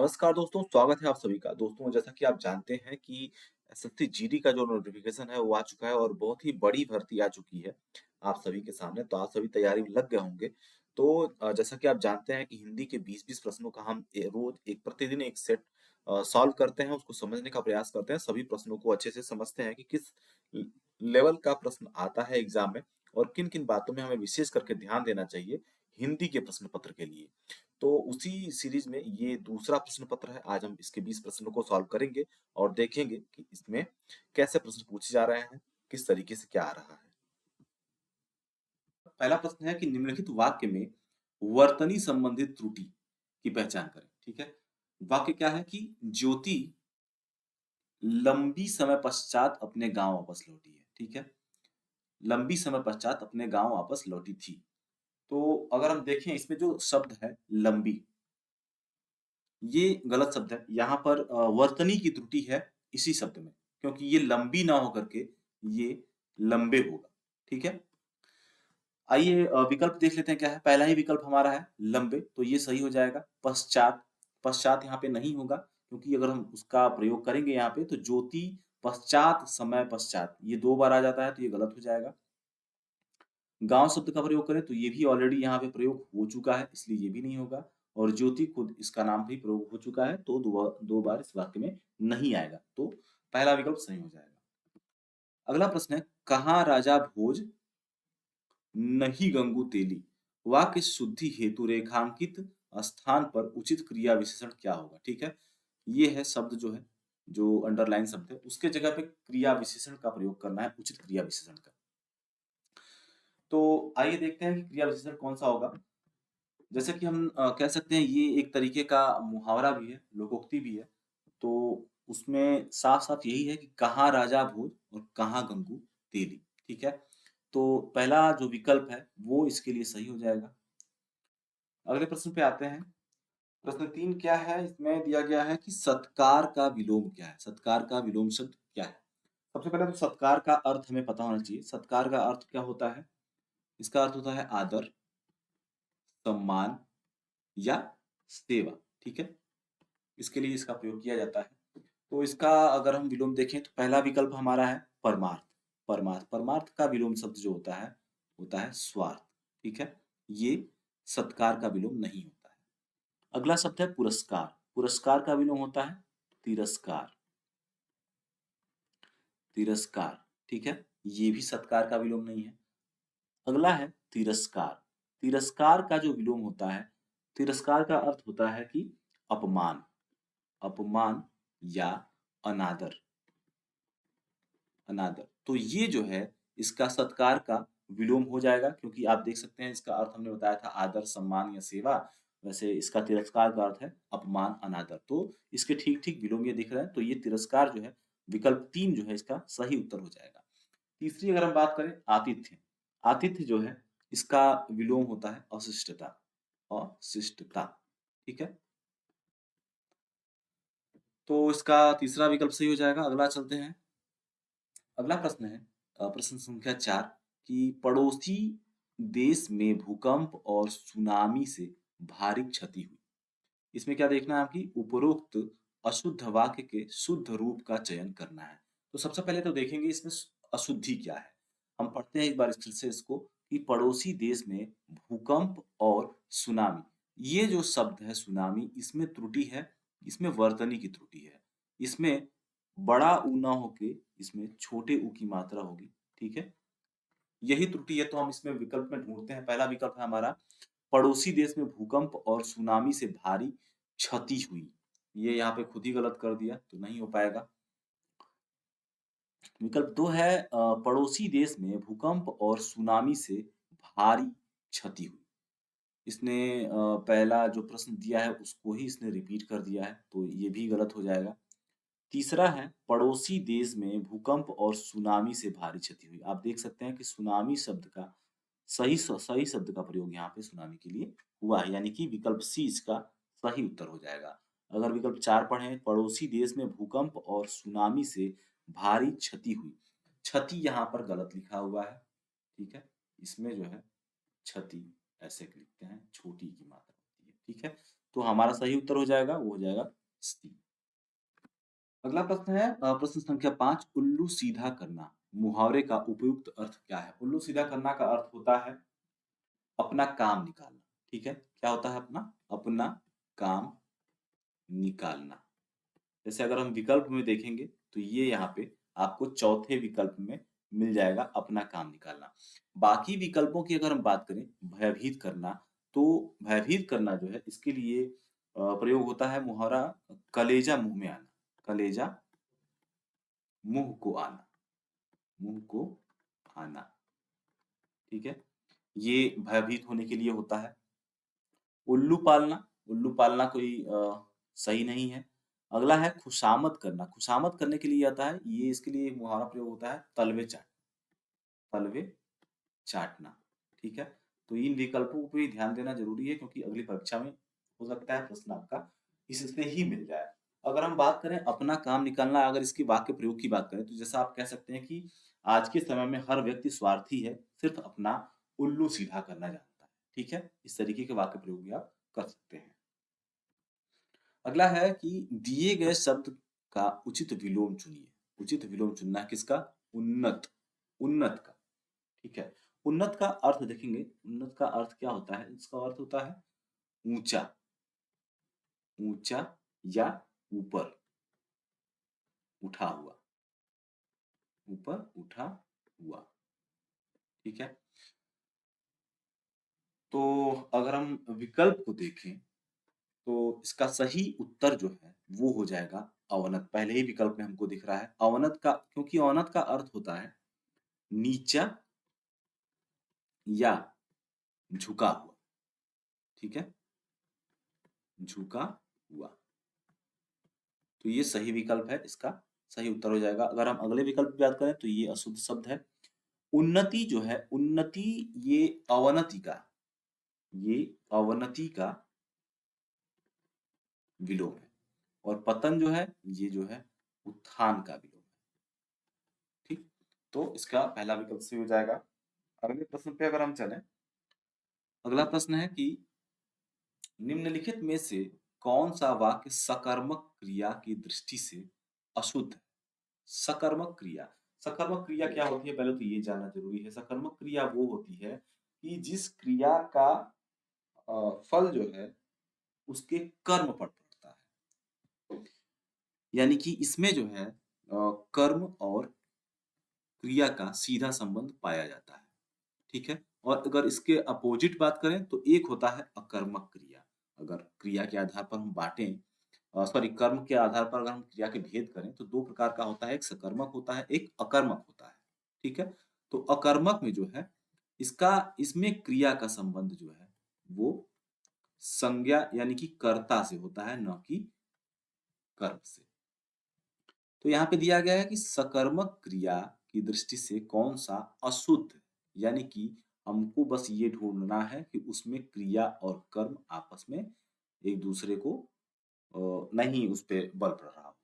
नमस्कार दोस्तों, स्वागत है आप सभी का। दोस्तों, जैसा कि आप जानते हैं कि एसएससी जीडी का जो नोटिफिकेशन है वो आ चुका है और बहुत ही बड़ी भर्ती आ चुकी है आप सभी के सामने। तो आप सभी तैयारी में लग गए होंगे। तो जैसा कि आप जानते हैं कि हिंदी के 20-20 प्रश्नों का हम रोज एक प्रतिदिन एक सेट सॉल्व करते हैं, उसको समझने का प्रयास करते हैं, सभी प्रश्नों को अच्छे से समझते हैं कि किस लेवल का प्रश्न आता है एग्जाम में और किन किन बातों में हमें विशेष करके ध्यान देना चाहिए हिंदी के प्रश्न पत्र के लिए। तो उसी सीरीज में ये दूसरा प्रश्न पत्र है। आज हम इसके 20 प्रश्नों को सॉल्व करेंगे और देखेंगे कि इसमें कैसे प्रश्न पूछे जा रहे हैं, किस तरीके से क्या आ रहा है। पहला प्रश्न है कि निम्नलिखित वाक्य में वर्तनी संबंधित त्रुटि की पहचान करें। ठीक है, वाक्य क्या है कि ज्योति लंबी समय पश्चात अपने गांव वापस लौटी है। ठीक है, लंबी समय पश्चात अपने गांव वापस लौटी थी। तो अगर हम देखें इसमें जो शब्द है लंबी, ये गलत शब्द है। यहाँ पर वर्तनी की त्रुटि है इसी शब्द में, क्योंकि ये लंबी ना होकर के ये लंबे होगा। ठीक है, आइए विकल्प देख लेते हैं क्या है। पहला ही विकल्प हमारा है लंबे, तो ये सही हो जाएगा। पश्चात, पश्चात यहाँ पे नहीं होगा, क्योंकि अगर हम उसका प्रयोग करेंगे यहाँ पे तो ज्योति पश्चात समय पश्चात, ये 2 बार आ जाता है तो ये गलत हो जाएगा। गांव शब्द का प्रयोग करें तो ये भी ऑलरेडी यहाँ पे प्रयोग हो चुका है, इसलिए ये भी नहीं होगा। और ज्योति खुद इसका नाम भी प्रयोग हो चुका है, तो दो बार इस वाक्य में नहीं आएगा। तो पहला विकल्प सही हो जाएगा। अगला प्रश्न है, कहाँ राजा भोज नहीं गंगू तेली, वाक्य शुद्धि हेतु रेखांकित स्थान पर उचित क्रिया विशेषण क्या होगा। ठीक है, ये है शब्द जो है, जो अंडरलाइन शब्द है उसके जगह पे क्रिया विशेषण का प्रयोग करना है, उचित क्रिया विशेषण का। तो आइए देखते हैं कि क्रिया विशेषण कौन सा होगा। जैसे कि हम कह सकते हैं ये एक तरीके का मुहावरा भी है, लोकोक्ति भी है। तो उसमें साफ-साफ यही है कि कहाँ राजा भोज और कहाँ गंगू तेली। ठीक है? तो पहला जो विकल्प है वो इसके लिए सही हो जाएगा। अगले प्रश्न पे आते हैं। प्रश्न 3 क्या है? इसमें दिया गया है कि सत्कार का विलोम क्या है? सत्कार का विलोम शब्द क्या है? सबसे पहले तो सत्कार का अर्थ हमें पता होना चाहिए। सत्कार का अर्थ क्या होता है? इसका अर्थ होता है आदर, सम्मान या सेवा। ठीक है, इसके लिए इसका प्रयोग किया जाता है। तो इसका अगर हम विलोम देखें तो पहला विकल्प हमारा है परमार्थ। परमार्थ, परमार्थ का विलोम शब्द जो होता है स्वार्थ। ठीक है, ये सत्कार का विलोम नहीं होता है। अगला शब्द है पुरस्कार। पुरस्कार का विलोम होता है तिरस्कार। तिरस्कार, ठीक है, ये भी सत्कार का विलोम नहीं है। अगला है तिरस्कार। तिरस्कार का जो विलोम होता है, तिरस्कार का अर्थ होता है कि अपमान, अपमान या अनादर, अनादर। तो ये जो है इसका सत्कार का विलोम हो जाएगा, क्योंकि आप देख सकते हैं इसका अर्थ हमने बताया था आदर, सम्मान या सेवा। वैसे इसका तिरस्कार का अर्थ है अपमान, अनादर। तो इसके ठीक-ठीक विलोम ये दिख रहा है, तो ये तिरस्कार जो है विकल्प 3 जो है इसका सही उत्तर हो जाएगा। तीसरी अगर हम बात करें आतिथ्य, आतिथ्य जो है इसका विलोम होता है अशिष्टता, अशिष्टता। ठीक है, तो इसका तीसरा विकल्प सही हो जाएगा। अगला चलते हैं। अगला प्रश्न है प्रश्न संख्या 4 कि पड़ोसी देश में भूकंप और सुनामी से भारी क्षति हुई। इसमें क्या देखना है आपकी उपरोक्त अशुद्ध वाक्य के शुद्ध रूप का चयन करना है। तो सबसे पहले तो देखेंगे इसमें अशुद्धि क्या है। हम पढ़ते हैं एक बार फिर से इसको कि पड़ोसी देश में भूकंप और सुनामी, ये जो शब्द है सुनामी, इसमें त्रुटि है, इसमें वर्तनी की त्रुटि है। इसमें बड़ा ऊ ना होके इसमें छोटे ऊ की मात्रा होगी। ठीक है, यही त्रुटि है, तो हम इसमें विकल्प में ढूंढते हैं। पहला विकल्प है हमारा पड़ोसी देश में भूकंप और सुनामी से भारी क्षति हुई। ये यहाँ पे खुद ही गलत कर दिया, तो नहीं हो पाएगा। विकल्प 2 है पड़ोसी देश में भूकंप और सुनामी से भारी क्षति हुई। इसने पहला जो प्रश्न दिया है उसको ही इसने रिपीट कर दिया है, तो ये भी गलत हो जाएगा। तीसरा है पड़ोसी देश में भूकंप और सुनामी से भारी क्षति हुई। आप देख सकते हैं कि सुनामी शब्द का सही शब्द का प्रयोग यहाँ पे सुनामी के लिए हुआ है, यानी कि विकल्प सी इसका सही उत्तर हो जाएगा। अगर विकल्प 4 पढ़ें, पड़ोसी देश में भूकंप और सुनामी से भारी क्षति हुई। क्षति यहाँ पर गलत लिखा हुआ है। ठीक है, इसमें जो है क्षति ऐसे लिखते हैं, छोटी की मात्रा होती है। ठीक है, तो हमारा सही उत्तर हो जाएगा, वो हो जाएगा सी। अगला प्रश्न है प्रश्न संख्या 5, उल्लू सीधा करना मुहावरे का उपयुक्त अर्थ क्या है? उल्लू सीधा करना का अर्थ होता है अपना काम निकालना। ठीक है, क्या होता है अपना? अपना काम निकालना। जैसे अगर हम विकल्प में देखेंगे तो ये यहाँ पे आपको चौथे विकल्प में मिल जाएगा अपना काम निकालना। बाकी विकल्पों की अगर हम बात करें भयभीत करना, तो भयभीत करना जो है इसके लिए प्रयोग होता है मुहावरा कलेजा मुँह में आना। कलेजा मुँह को आना, मुँह को आना, ठीक है? ये भयभीत होने के लिए होता है। उल्लू पालना कोई सही नहीं है। अगला है खुशामद करना, खुशामद करने के लिए आता है, ये इसके लिए मुहावरा प्रयोग होता है तलवे चाटना, ठीक है? तो इन विकल्पों पे ध्यान देना ज़रूरी है क्योंकि अगली परीक्षा में हो सकता है प्रश्न आपका इससे ही मिल जाए। अगर हम बात करें अपना काम निकालना, अगर इसके वाक्य प्रयोग की बात करें तो जैसा आप कह सकते हैं कि आज के समय में हर व्यक्ति स्वार्थी है, सिर्फ अपना उल्लू सीधा करना जानता है, ठीक है? इस तरीके के वाक्य प्रयोग भी आप कर सकते हैं। अगला है कि दिए गए शब्द का उचित विलोम चुनिए। उचित विलोम चुनना है किसका? उन्नत, उन्नत का, ठीक है? उन्नत का अर्थ देखेंगे, उन्नत का अर्थ क्या होता है? इसका अर्थ होता है ऊंचा, ऊंचा या ऊपर, उठा हुआ, ऊपर उठा हुआ, ठीक है? तो अगर हम विकल्प को देखें तो इसका सही उत्तर जो है वो हो जाएगा अवनत। पहले ही विकल्प में हमको दिख रहा है अवनत का, क्योंकि अवनत का अर्थ होता है नीचा या झुका हुआ, ठीक है? झुका हुआ। तो ये सही विकल्प है, इसका सही उत्तर हो जाएगा। अगर हम अगले विकल्प की बात करें तो ये अशुद्ध शब्द है। उन्नति जो है, उन्नति ये अवनति का, ये अवनति का विलोम है और पतन जो है ये जो है उत्थान का विलोम है, ठीक? तो इसका पहला विकल्प सही हो जाएगा। अगले प्रश्न पे अगर हम चलें, अगला प्रश्न है कि निम्नलिखित में से कौन सा वाक्य सकर्मक क्रिया की दृष्टि से अशुद्ध है? सकर्मक क्रिया, सकर्मक क्रिया क्या होती है पहले तो ये जानना जरूरी है। सकर्मक क्रिया वो होती है कि जिस क्रिया का फल जो है उसके कर्म पर पड़ता है, यानी कि इसमें जो है कर्म और क्रिया का सीधा संबंध पाया जाता है, ठीक है? और अगर इसके अपोजिट बात करें तो एक होता है अकर्मक क्रिया। अगर क्रिया के आधार पर हम बांटें, सॉरी कर्म के आधार पर अगर हम क्रिया के भेद करें तो दो प्रकार का होता है, एक सकर्मक होता है, एक अकर्मक होता है, ठीक है? तो अकर्मक में जो है इसका, इसमें क्रिया का संबंध जो है वो संज्ञा यानी कि कर्ता से होता है, न कि कर्म से। तो यहाँ पे दिया गया है कि सकर्मक क्रिया की दृष्टि से कौन सा अशुद्ध है, यानी कि हमको बस ये ढूंढना है कि उसमें क्रिया और कर्म आपस में एक दूसरे को नहीं उस पे बल पड़ रहा हो।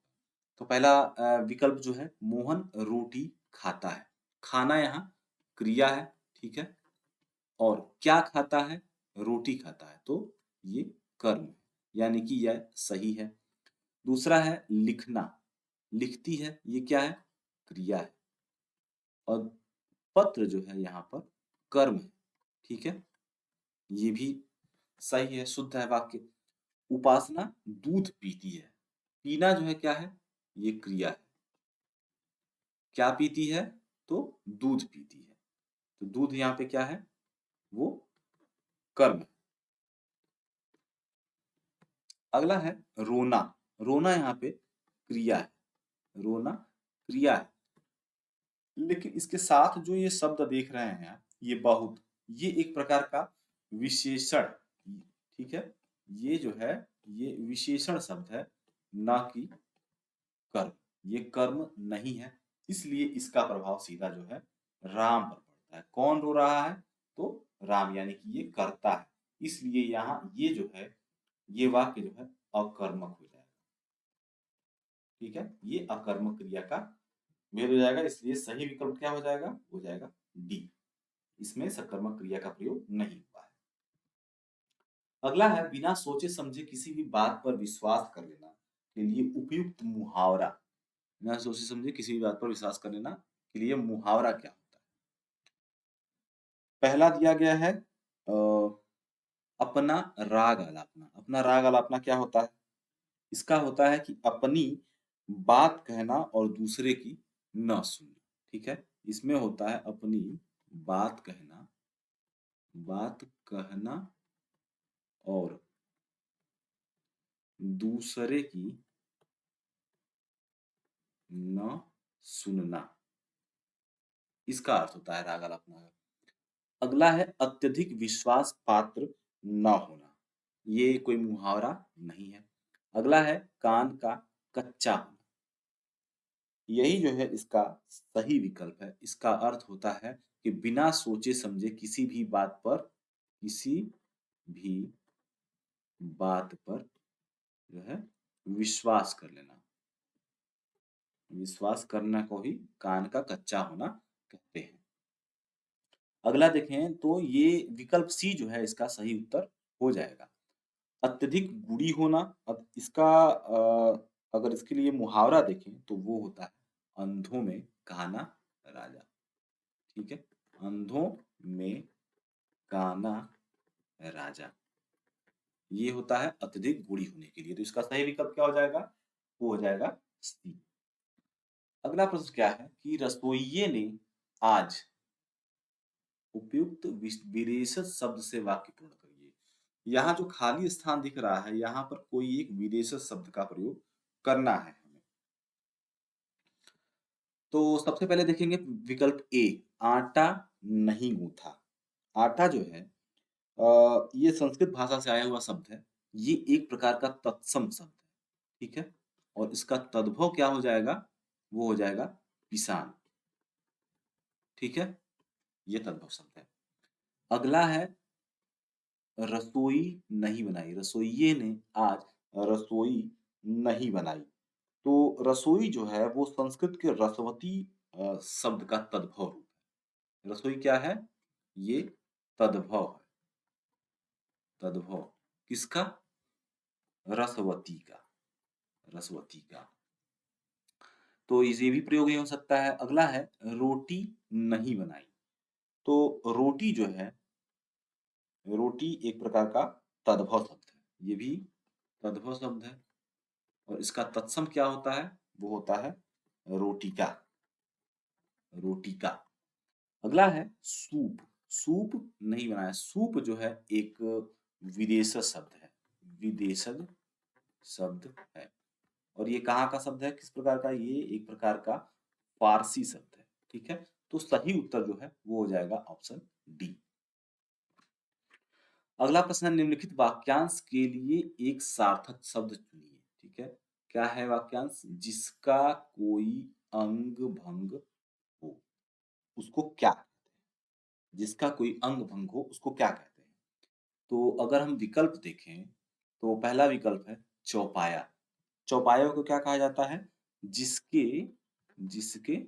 तो पहला विकल्प जो है मोहन रोटी खाता है, खाना यहाँ क्रिया है, ठीक है? और क्या खाता है? रोटी खाता है, तो ये कर्म है, यानी कि यह सही है। दूसरा है लिखना, लिखती है, ये क्या है? क्रिया है। और पत्र जो है यहाँ पर कर्म है, ठीक है? ये भी सही है, शुद्ध है वाक्य। उपासना दूध पीती है, पीना जो है क्या है? ये क्रिया है। क्या पीती है? तो दूध पीती है, तो दूध यहाँ पे क्या है? वो कर्म है। अगला है रोना, रोना यहाँ पे क्रिया है, रोना क्रिया है। लेकिन इसके साथ जो ये शब्द देख रहे हैं आप, ये बहुत, ये एक प्रकार का विशेषण, ठीक है? ये जो है ये विशेषण शब्द है, ना कि कर्म। ये कर्म नहीं है, इसलिए इसका प्रभाव सीधा जो है राम पर पड़ता है। कौन रो रहा है? तो राम, यानी कि ये कर्ता है, इसलिए यहाँ ये जो है ये वाक्य जो है अकर्मक हो जाएगा, ठीक है? ये अकर्मक क्रिया का भेद हो जाएगा, इसलिए सही विकल्प क्या हो जाएगा? हो जाएगा डी। इसमें सकर्मक क्रिया का प्रयोग नहीं हुआ है। अगला है बिना सोचे समझे किसी भी बात पर विश्वास कर लेना के लिए उपयुक्त मुहावरा। बिना सोचे समझे किसी भी बात पर विश्वास कर लेना के लिए मुहावरा क्या होता है? पहला दिया गया है अपना राग अलापना। अपना राग अलापना क्या होता है? इसका होता है कि अपनी बात कहना और दूसरे की न सुनना। ठीक है? इसमें होता है अपनी बात कहना, बात कहना और दूसरे की न सुनना। इसका अर्थ होता है राग अलापना का। अगला है अत्यधिक विश्वास पात्र न होना। ये कोई मुहावरा नहीं है। अगला है कान का कच्चा होना। यही जो है इसका सही विकल्प है। इसका अर्थ होता है कि बिना सोचे समझे किसी भी बात पर जो है विश्वास कर लेना। विश्वास करना को ही कान का कच्चा होना कहते हैं। अगला देखें तो ये विकल्प सी जो है इसका सही उत्तर हो जाएगा। अत्यधिक गुणी होना। अब इसका अगर इसके लिए मुहावरा देखें तो वो होता है अंधों में काना राजा। ठीक है? अंधों में काना राजा। ये होता है अत्यधिक गुणी होने के लिए। तो इसका सही विकल्प क्या हो जाएगा? वो हो जाएगा सी। अगला प्रश्न क्या है कि रसोइये ने आज उपयुक्त विशेषण शब्द से वाक्य पूर्ण करिए। यहाँ जो खाली स्थान दिख रहा है, यहाँ पर कोई एक विशेषण शब्द का प्रयोग करना है हमें। तो सबसे पहले देखेंगे विकल्प ए, आटा नहीं गूंथा। आटा जो है ये संस्कृत भाषा से आया हुआ शब्द है। ये एक प्रकार का तत्सम शब्द है। ठीक है? और इसका तद्भव क्या हो जाएगा? वो हो जाएगा पिसान। ठीक है? ये तद्भव शब्द है। अगला है रसोई नहीं बनाई। रसोइये ने आज रसोई नहीं बनाई। तो रसोई जो है वो संस्कृत के रसवती शब्द का तद्भव रूप है। रसोई क्या है? ये तद्भव है। तद्भव किसका? रसवती का। रसवती का। तो ये भी प्रयोग ये हो सकता है। अगला है रोटी नहीं बनाई। तो रोटी जो है, रोटी एक प्रकार का तद्भव शब्द है। ये भी तद्भव शब्द है और इसका तत्सम क्या होता है? वो होता है रोटिका। रोटिका। अगला है सूप। सूप नहीं बनाया। सूप जो है एक विदेशज शब्द है। विदेशज शब्द है। और ये कहाँ का शब्द है? किस प्रकार का? ये एक प्रकार का फारसी शब्द है। ठीक है? तो सही उत्तर जो है वो हो जाएगा ऑप्शन डी। अगला प्रश्न है निम्नलिखित वाक्यांश के लिए एक सार्थक शब्द चुनिए। ठीक है? क्या है वाक्यांश? जिसका कोई अंग भंग हो उसको क्या कहते हैं? जिसका कोई अंग भंग हो उसको क्या कहते हैं? तो अगर हम विकल्प देखें तो पहला विकल्प है चौपाया। चौपाया को क्या कहा जाता है? जिसके जिसके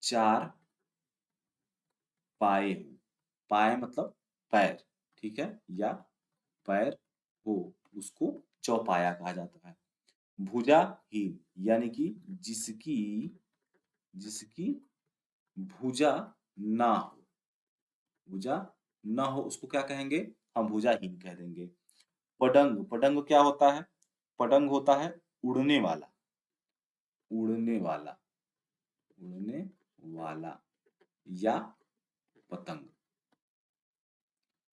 चार पाए हो। पाए मतलब पैर। ठीक है? या पैर हो उसको चौपाया कहा जाता है। भुजाहीन यानी कि जिसकी जिसकी भुजा ना हो। भुजा ना हो उसको क्या कहेंगे? हम भुजाहीन कह देंगे। पडंग। पडंग क्या होता है? पडंग होता है उड़ने वाला। उड़ने वाला। उड़ने वाला या पतंग।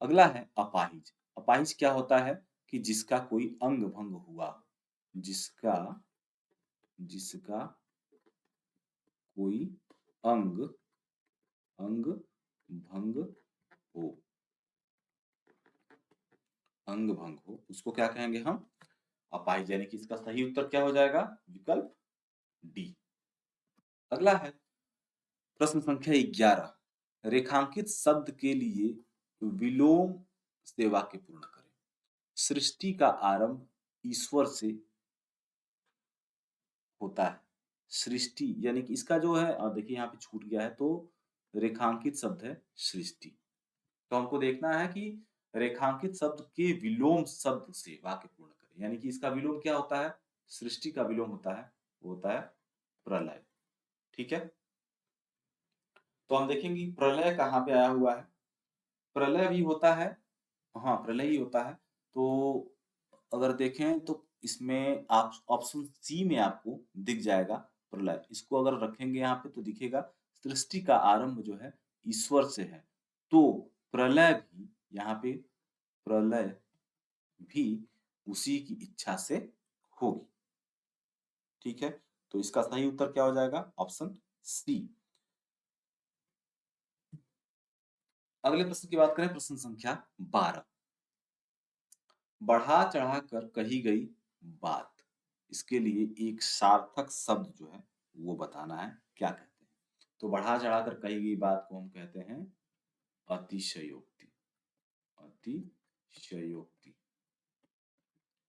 अगला है अपाहिज। अपाहिज क्या होता है? कि जिसका कोई अंग भंग हुआ। जिसका जिसका कोई अंग अंग भंग हो। अंग भंग हो उसको क्या कहेंगे हम? अपाहिज। यानी कि इसका सही उत्तर क्या हो जाएगा? विकल्प डी। अगला है प्रश्न संख्या 11। रेखांकित शब्द के लिए विलोम से वाक्य पूर्ण करें। सृष्टि का आरंभ ईश्वर से होता है। सृष्टि यानी कि इसका जो है देखिए यहाँ पे छूट गया है तो रेखांकित शब्द है सृष्टि। तो हमको देखना है कि रेखांकित शब्द के विलोम शब्द से वाक्य पूर्ण करें। यानी कि इसका विलोम क्या होता है? सृष्टि का विलोम होता है, वो होता है प्रलय। ठीक है, तो हम देखेंगे प्रलय कहाँ पे आया हुआ है। प्रलय भी होता है, हाँ प्रलय ही होता है। तो अगर देखें तो इसमें आप ऑप्शन सी में आपको दिख जाएगा प्रलय। इसको अगर रखेंगे यहाँ पे तो दिखेगा सृष्टि का आरंभ जो है ईश्वर से है। तो प्रलय भी यहाँ पे, प्रलय भी उसी की इच्छा से होगी। ठीक है, तो इसका सही उत्तर क्या हो जाएगा? Option C. अगले प्रश्न की बात करें, प्रश्न संख्या 12। बढ़ा चढ़ा कर कही गई बात, इसके लिए एक सार्थक शब्द जो है वो बताना है, क्या कहते हैं? तो बढ़ा चढ़ा कर कही गई बात को हम कहते हैं अतिशयोक्ति। अतिशयोक्ति,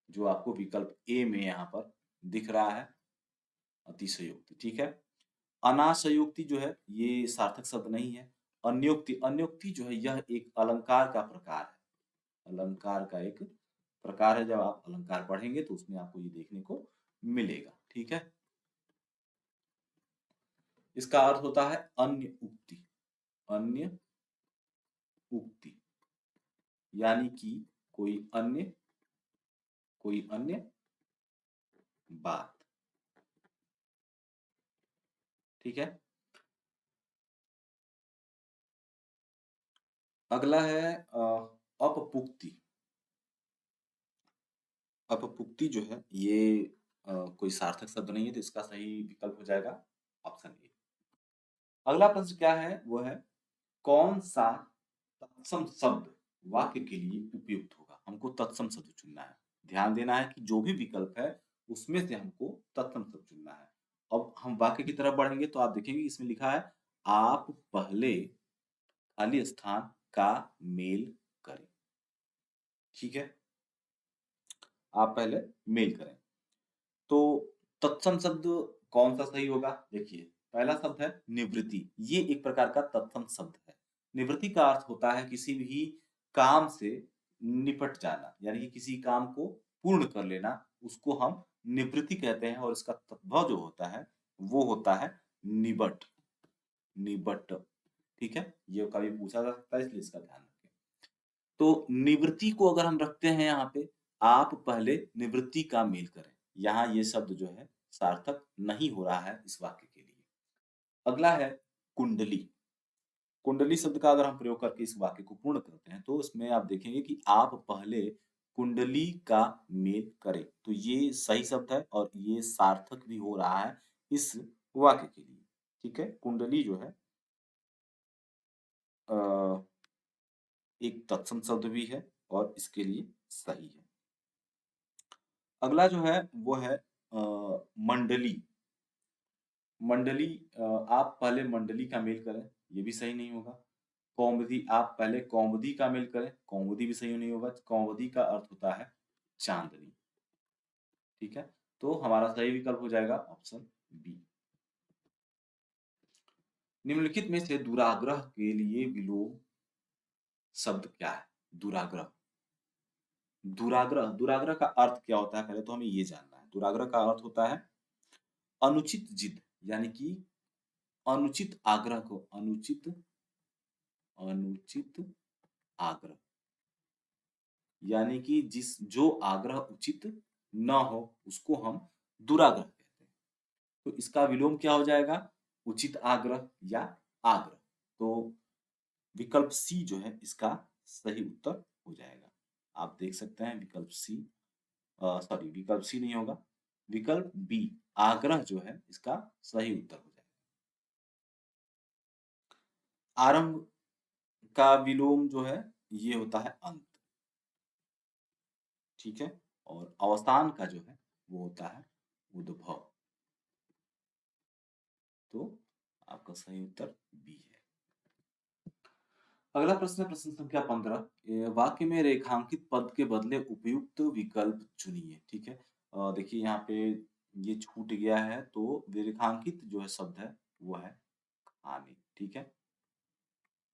जो आपको विकल्प ए में यहाँ पर दिख रहा है, अतिशयोक्ति। ठीक है, अनाशयोक्ति जो है ये सार्थक शब्द नहीं है। अन्योक्ति, अन्योक्ति जो है यह एक अलंकार का प्रकार है। अलंकार का एक प्रकार है। जब आप अलंकार पढ़ेंगे तो उसमें आपको ये देखने को मिलेगा। ठीक है, इसका अर्थ होता है अन्य उक्ति। अन्य उक्ति यानी कि कोई अन्य बात। ठीक है, अगला है अपपुक्ति। अपपुक्ति जो है ये कोई सार्थक शब्द नहीं है, तो इसका सही विकल्प हो जाएगा ऑप्शन ए। अगला प्रश्न क्या है? वो है कौन सा तत्सम शब्द वाक्य के लिए उपयुक्त होगा? हमको तत्सम शब्द चुनना है। ध्यान देना है कि जो भी विकल्प है उसमें से हमको तत्सम शब्द चुनना है। अब हम वाक्य की तरफ बढ़ेंगे तो आप देखेंगे इसमें लिखा है आप पहले खाली स्थान का मेल करें। ठीक है, आप पहले मेल करें। तो तत्सम शब्द कौन सा सही होगा? देखिए, पहला शब्द है निवृत्ति। ये एक प्रकार का तत्सम शब्द है। निवृत्ति का अर्थ होता है किसी भी काम से निपट जाना, यानी कि किसी काम को पूर्ण कर लेना, उसको हम निवृत्ति कहते हैं। और इसका तद्भव जो होता है वो होता है निबट। निबट, ठीक है, ये कभी पूछा जा सकता है, इसलिए इसका ध्यान रखें। तो निवृत्ति को अगर हम रखते हैं यहाँ पे, आप पहले निवृत्ति का मेल करें, यहाँ ये शब्द जो है सार्थक नहीं हो रहा है इस वाक्य के लिए। अगला है कुंडली। कुंडली शब्द का अगर हम प्रयोग करके इस वाक्य को पूर्ण करते हैं तो इसमें आप देखेंगे कि आप पहले कुंडली का मेल करें। तो ये सही शब्द है और ये सार्थक भी हो रहा है इस वाक्य के लिए। ठीक है, कुंडली जो है एक तत्सम शब्द भी है और इसके लिए सही है। अगला जो है वो है मंडली। मंडली, आप पहले मंडली का मेल करें, ये भी सही नहीं होगा। कौमुदी, आप पहले कौमुदी का मेल करें, कौमुदी भी सही नहीं होगा। कौमुदी का अर्थ होता है चांदनी। ठीक है, तो हमारा सही विकल्प हो जाएगा ऑप्शन बी। निम्नलिखित में से दुराग्रह के लिए विलोम शब्द क्या है? दुराग्रह, दुराग्रह, दुराग्रह का अर्थ क्या होता है पहले तो हमें ये जानना है। दुराग्रह का अर्थ होता है अनुचित जिद, यानी कि अनुचित आग्रह को, अनुचित आग्रह, यानी कि जो आग्रह उचित न हो उसको हम दुराग्रह कहते हैं। तो इसका विलोम क्या हो जाएगा? उचित आग्रह या आग्रह। तो विकल्प सी जो है इसका सही उत्तर हो जाएगा। आप देख सकते हैं विकल्प सी, सॉरी विकल्प सी नहीं होगा, विकल्प बी आग्रह जो है इसका सही उत्तर हो जाएगा। आरंभ का विलोम जो है ये होता है अंत। ठीक है, और अवसान का जो है वो होता है उद्भव। तो आपका सही उत्तर बी है। अगला प्रश्न है प्रश्न संख्या 15। वाक्य में रेखांकित पद के बदले उपयुक्त विकल्प चुनिए। ठीक है, देखिए यहाँ पे ये छूट गया है, तो रेखांकित जो है शब्द है वो है खाने। ठीक है,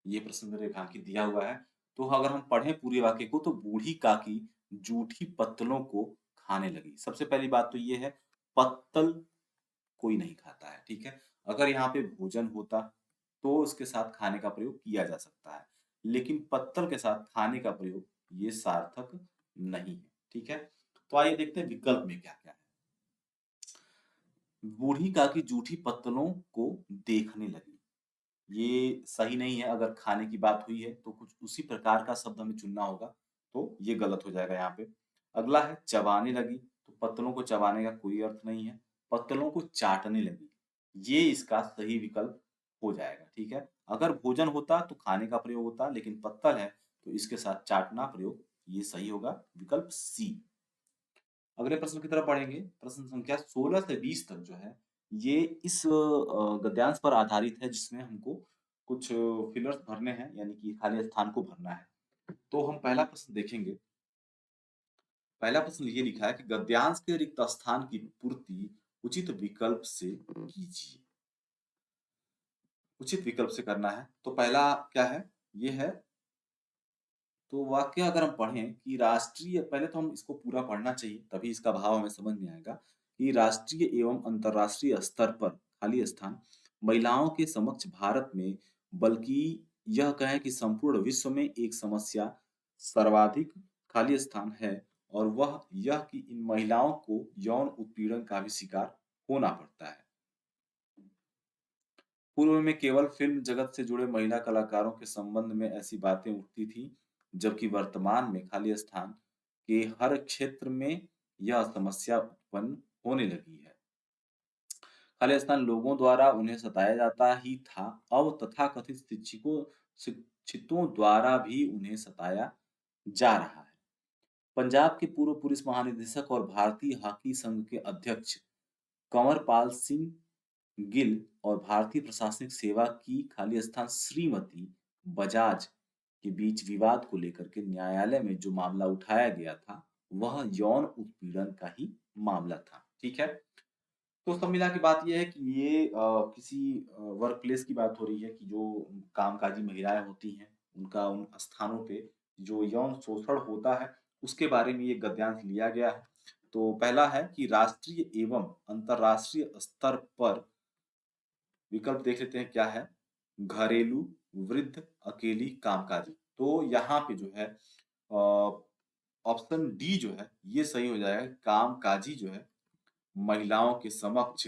ये प्रश्न में रेखांकित दिया हुआ है। तो अगर हम पढ़ें पूरे वाक्य को, तो बूढ़ी काकी जूठी पत्तलों को खाने लगी। सबसे पहली बात तो ये है, पत्तल कोई नहीं खाता है, ठीक है? अगर यहाँ पे भोजन होता, तो उसके साथ खाने का प्रयोग किया जा सकता है। लेकिन पत्तल के साथ खाने का प्रयोग ये सार्थक नहीं है, ठीक है? तो आइए देखते हैं विकल्प में क्या-क्या है। बूढ़ी काकी जूठी पत्तलों को देखने लगी। ये सही नहीं है, अगर खाने की बात हुई है तो कुछ उसी प्रकार का शब्द हमें चुनना होगा, तो ये गलत हो जाएगा यहाँ पे। अगला है चबाने लगी, तो पत्तलों को चबाने का कोई अर्थ नहीं है, पत्तलों को चाटने लगी। ये इसका सही विकल्प हो जाएगा, ठीक है? अगर भोजन होता तो खाने का प्रयोग होता, लेकिन पत्तल है तो इसके साथ चाटना प्रयोग, ये सही होगा विकल्प सी। अगले प्रश्न की तरफ बढ़ेंगे। प्रश्न संख्या 16 से 20 तक जो है, ये इस गद्यांश पर आधारित है जिसमें हमको कुछ फिलर्स भरने हैं, यानी कि खाली स्थान को भरना है। तो हम पहला प्रश्न देखेंगे। पहला प्रश्न ये लिखा है कि गद्यांश के रिक्त स्थान की पूर्ति उचित विकल्प से कीजिए। उचित विकल्प से करना है। तो पहला क्या है? ये है, तो वाक्य अगर हम पढ़ें कि राष्ट्रीय, पहले तो हम इसको पूरा पढ़ना चाहिए, तभी इसका भाव हमें समझ में आएगा कि राष्ट्रीय एवं अंतर्राष्ट्रीय स्तर पर खाली स्थान महिलाओं के समक्ष भारत में, बल्कि यह कहें कि संपूर्ण विश्व में एक समस्या, सर्वाधिक खाली स्थान है, और वह यह कि इन महिलाओं को यौन उत्पीड़न का भी शिकार होना पड़ता है। पूर्व में केवल फिल्म जगत से जुड़े महिला कलाकारों के संबंध में ऐसी बातें उठती थी, जबकि वर्तमान में खाली स्थान के हर क्षेत्र में यह समस्या उत्पन्न होने लगी है। खाली स्थान लोगों द्वारा उन्हें सताया जाता ही था, अब तथाकथित शिक्षितों द्वारा भी उन्हें सताया जा रहा है। पंजाब के पूर्व पुलिस महानिदेशक और भारतीय हॉकी संघ के अध्यक्ष कंवरपाल सिंह गिल और भारतीय प्रशासनिक सेवा की खाली स्थान श्रीमती बजाज के बीच विवाद को लेकर के न्यायालय में जो मामला उठाया गया था, वह यौन उत्पीड़न का ही मामला था, ठीक है? तो सब मिला के बात ये है कि ये किसी वर्क प्लेस की बात हो रही है कि जो कामकाजी महिलाएं होती हैं, उनका उन स्थानों पे जो यौन शोषण होता है, उसके बारे में ये गद्यांश लिया गया है। तो पहला है कि राष्ट्रीय एवं अंतर्राष्ट्रीय स्तर पर, विकल्प देख लेते हैं क्या है। घरेलू, वृद्ध, अकेली, कामकाजी। तो यहाँ पे जो है ऑप्शन डी जो है ये सही हो जाएगा। कामकाजी जो है महिलाओं के समक्ष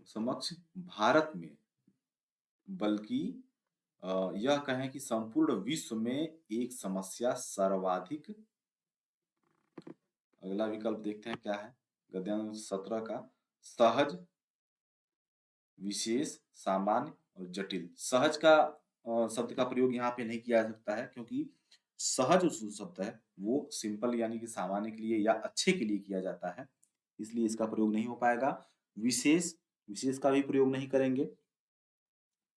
समक्ष भारत में, बल्कि यह कहें कि संपूर्ण विश्व में एक समस्या, सर्वाधिक। अगला विकल्प देखते हैं क्या है गद्यांश 17 का। सहज, विशेष, सामान्य और जटिल। सहज का शब्द का प्रयोग यहाँ पे नहीं किया जा सकता है, क्योंकि सहज जो शब्द है वो सिंपल यानी कि सामान्य के लिए या अच्छे के लिए किया जाता है, इसलिए इसका प्रयोग नहीं हो पाएगा। विशेष, विशेष का भी प्रयोग नहीं करेंगे,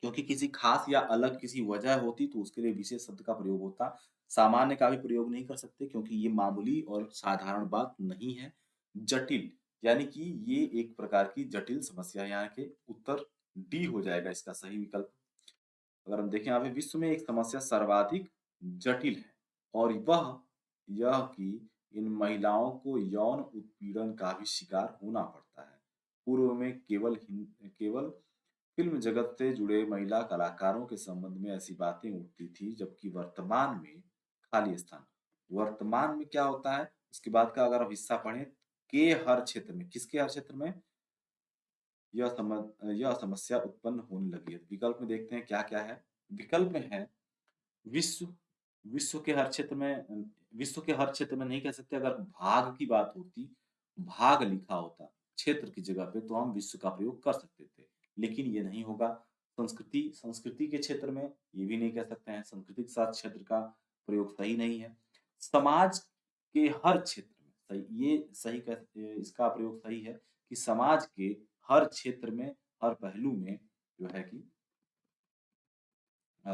क्योंकि किसी खास या अलग किसी वजह होती तो उसके लिए विशेष शब्द का प्रयोग होता। सामान्य का भी प्रयोग नहीं कर सकते, क्योंकि ये मामूली और साधारण बात नहीं है। जटिल, यानी कि ये एक प्रकार की जटिल समस्या है। यहाँ के उत्तर डी हो जाएगा इसका सही विकल्प। अगर हम देखें यहाँ पे, विश्व में एक समस्या सर्वाधिक जटिल है, और वह यह कि इन महिलाओं को यौन उत्पीड़न का भी शिकार होना पड़ता है। पूर्व में केवल फिल्म जगत से जुड़े महिला कलाकारों के संबंध में ऐसी बातें उठती थी, जबकि वर्तमान में खाली स्थान, वर्तमान में क्या होता है उसके बाद का अगर हम हिस्सा पढ़ें, के हर क्षेत्र में, किसके हर क्षेत्र में यह समस्या उत्पन्न होने लगी है। विकल्प में देखते हैं क्या क्या है। विकल्प में है विश्व, विश्व के हर क्षेत्र में, विश्व के हर क्षेत्र में नहीं कह सकते। अगर भाग की बात होती, भाग लिखा होता क्षेत्र की जगह पे, तो हम विश्व का प्रयोग कर सकते थे, लेकिन ये नहीं होगा। संस्कृति, संस्कृति के क्षेत्र में ये भी नहीं कह सकते हैं, संस्कृति के साथ क्षेत्र का प्रयोग सही नहीं है। समाज के हर क्षेत्र में, सही, ये सही इसका प्रयोग सही है कि समाज के हर क्षेत्र में, हर पहलू में जो है कि अ,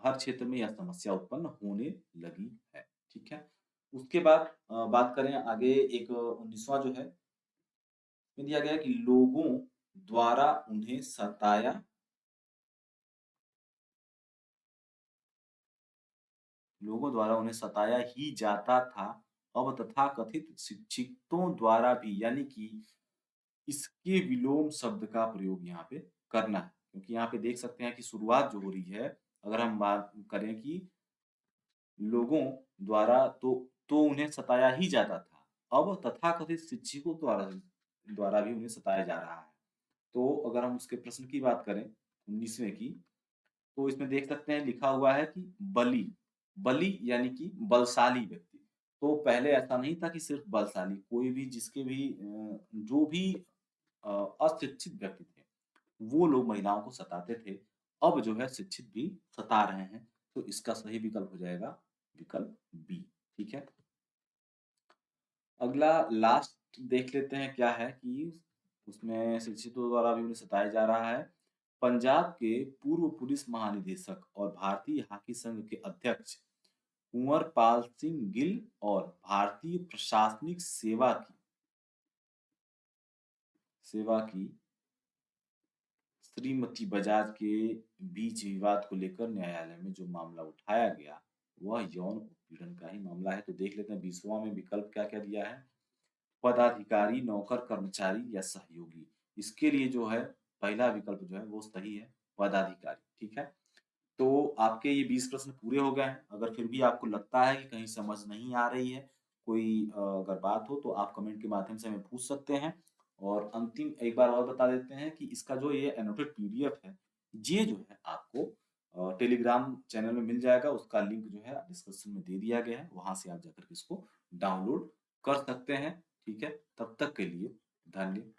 हर क्षेत्र में यह समस्या उत्पन्न होने लगी है, ठीक है। उसके बाद बात करें आगे, एक 19वां जो है, में दिया गया है कि लोगों द्वारा उन्हें सताया लोगों द्वारा उन्हें सताया ही जाता था, अब तथाकथित शिक्षितों द्वारा भी, यानी कि इसके विलोम शब्द का प्रयोग यहाँ पे करना है। क्योंकि यहाँ पे देख सकते हैं कि शुरुआत जो हो रही है, अगर हम बात करें कि लोगों द्वारा तो उन्हें सताया ही जाता था, अब तथाकथित शिक्षकों द्वारा द्वारा भी उन्हें सताया जा रहा है। तो अगर हम उसके प्रश्न की बात करें 19वें की, तो इसमें देख सकते हैं लिखा हुआ है कि बलि, बलि यानी कि बलशाली व्यक्ति। तो पहले ऐसा नहीं था कि सिर्फ बलशाली, कोई भी जिसके भी जो भी अशिक्षित व्यक्ति थे, वो लोग महिलाओं को सताते थे। अब जो है शिक्षित भी सता रहे हैं, तो इसका सही विकल्प हो जाएगा विकल्प बी। ठीक है, अगला लास्ट देख लेते हैं क्या है कि उसमें शिक्षितों द्वारा भी उन्हें सताया जा रहा है। पंजाब के पूर्व पुलिस महानिदेशक और भारतीय हॉकी संघ के अध्यक्ष कुंवर पाल सिंह गिल और भारतीय प्रशासनिक सेवा की श्रीमती बजाज के बीच विवाद को लेकर न्यायालय में जो मामला उठाया गया, वह यौन उत्पीड़न का ही मामला है। तो देख लेते हैं 20वां में विकल्प क्या क्या दिया है। पदाधिकारी, नौकर, कर्मचारी या सहयोगी। इसके लिए जो है पहला विकल्प जो है वो सही है, पदाधिकारी। ठीक है, तो आपके ये 20 प्रश्न पूरे हो गए हैं। अगर फिर भी आपको लगता है कि कहीं समझ नहीं आ रही है, कोई अगर बात हो तो आप कमेंट के माध्यम से हमें पूछ सकते हैं। और अंतिम एक बार और बता देते हैं कि इसका जो ये एनोटेड पीडीएफ है, ये जो है आपको टेलीग्राम चैनल में मिल जाएगा। उसका लिंक जो है डिस्क्रिप्शन में दे दिया गया है, वहां से आप जाकर के इसको डाउनलोड कर सकते हैं। ठीक है, तब तक के लिए धन्यवाद।